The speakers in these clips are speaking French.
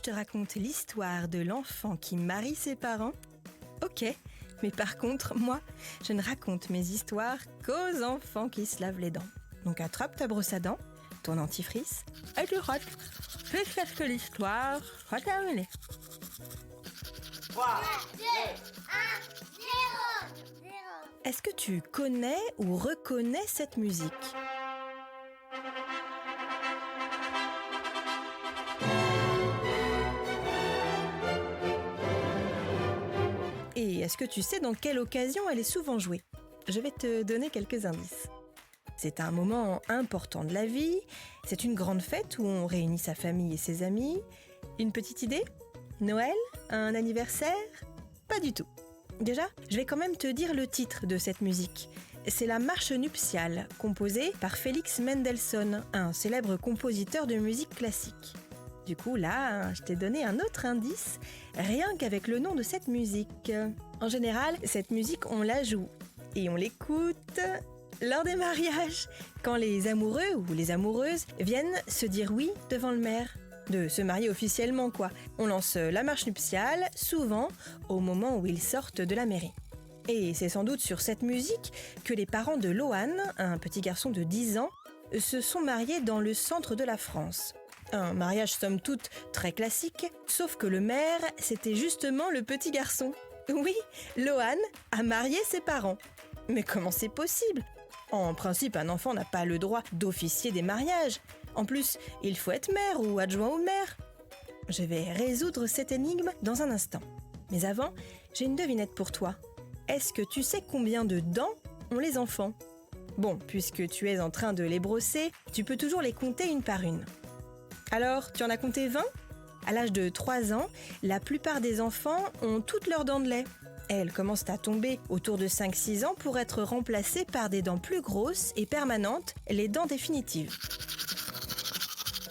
je te raconte l'histoire de l'enfant qui marie ses parents? Ok, mais par contre, moi, je ne raconte mes histoires qu'aux enfants qui se lavent les dents. Donc attrape ta brosse à dents, ton dentifrice, et tu rotes. Jusqu'à ce que l'histoire soit terminée. 3, 2, 1, 0. Est-ce que tu connais ou reconnais cette musique? Et est-ce que tu sais dans quelle occasion elle est souvent jouée? Je vais te donner quelques indices. C'est un moment important de la vie, c'est une grande fête où on réunit sa famille et ses amis. Une petite idée? Noël? Un anniversaire? Pas du tout. Déjà, je vais quand même te dire le titre de cette musique. C'est la marche nuptiale, composée par Félix Mendelssohn, un célèbre compositeur de musique classique. Du coup, là, je t'ai donné un autre indice, rien qu'avec le nom de cette musique. En général, cette musique, on la joue et on l'écoute lors des mariages, quand les amoureux ou les amoureuses viennent se dire oui devant le maire. De se marier officiellement, quoi. On lance la marche nuptiale, souvent au moment où ils sortent de la mairie. Et c'est sans doute sur cette musique que les parents de Lohan, un petit garçon de 10 ans, se sont mariés dans le centre de la France. Un mariage somme toute très classique, sauf que le maire, c'était justement le petit garçon. Oui, Lohan a marié ses parents. Mais comment c'est possible ? En principe, un enfant n'a pas le droit d'officier des mariages. En plus, il faut être maire ou adjoint au maire. Je vais résoudre cette énigme dans un instant. Mais avant, j'ai une devinette pour toi. Est-ce que tu sais combien de dents ont les enfants ? Bon, puisque tu es en train de les brosser, tu peux toujours les compter une par une. Alors, tu en as compté 20 ? À l'âge de 3 ans, la plupart des enfants ont toutes leurs dents de lait. Elles commencent à tomber autour de 5-6 ans pour être remplacées par des dents plus grosses et permanentes, les dents définitives.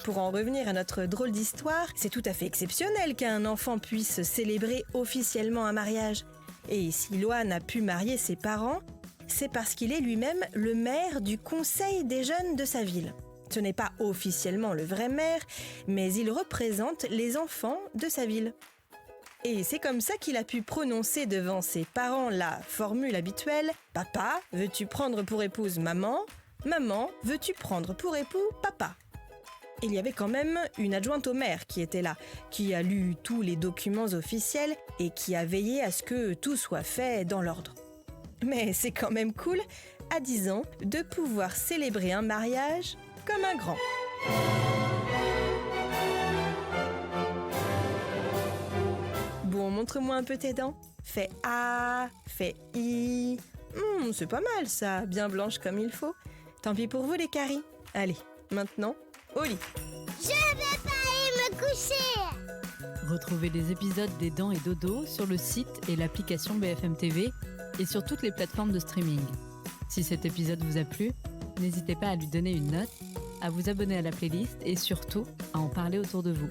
Pour en revenir à notre drôle d'histoire, c'est tout à fait exceptionnel qu'un enfant puisse célébrer officiellement un mariage. Et si Lohan a pu marier ses parents, c'est parce qu'il est lui-même le maire du conseil des jeunes de sa ville. Ce n'est pas officiellement le vrai maire, mais il représente les enfants de sa ville. Et c'est comme ça qu'il a pu prononcer devant ses parents la formule habituelle « Papa, veux-tu prendre pour épouse maman ? Maman, veux-tu prendre pour époux papa ?» Il y avait quand même une adjointe au maire qui était là, qui a lu tous les documents officiels et qui a veillé à ce que tout soit fait dans l'ordre. Mais c'est quand même cool, à 10 ans, de pouvoir célébrer un mariage comme un grand. Bon, montre-moi un peu tes dents. Fais A, fais I. C'est pas mal ça, bien blanche comme il faut. Tant pis pour vous les caries. Allez, maintenant, au lit. Je vais pas aller me coucher. Retrouvez les épisodes des Dents et Dodo sur le site et l'application BFM TV et sur toutes les plateformes de streaming. Si cet épisode vous a plu, n'hésitez pas à lui donner une note, à vous abonner à la playlist et surtout à en parler autour de vous.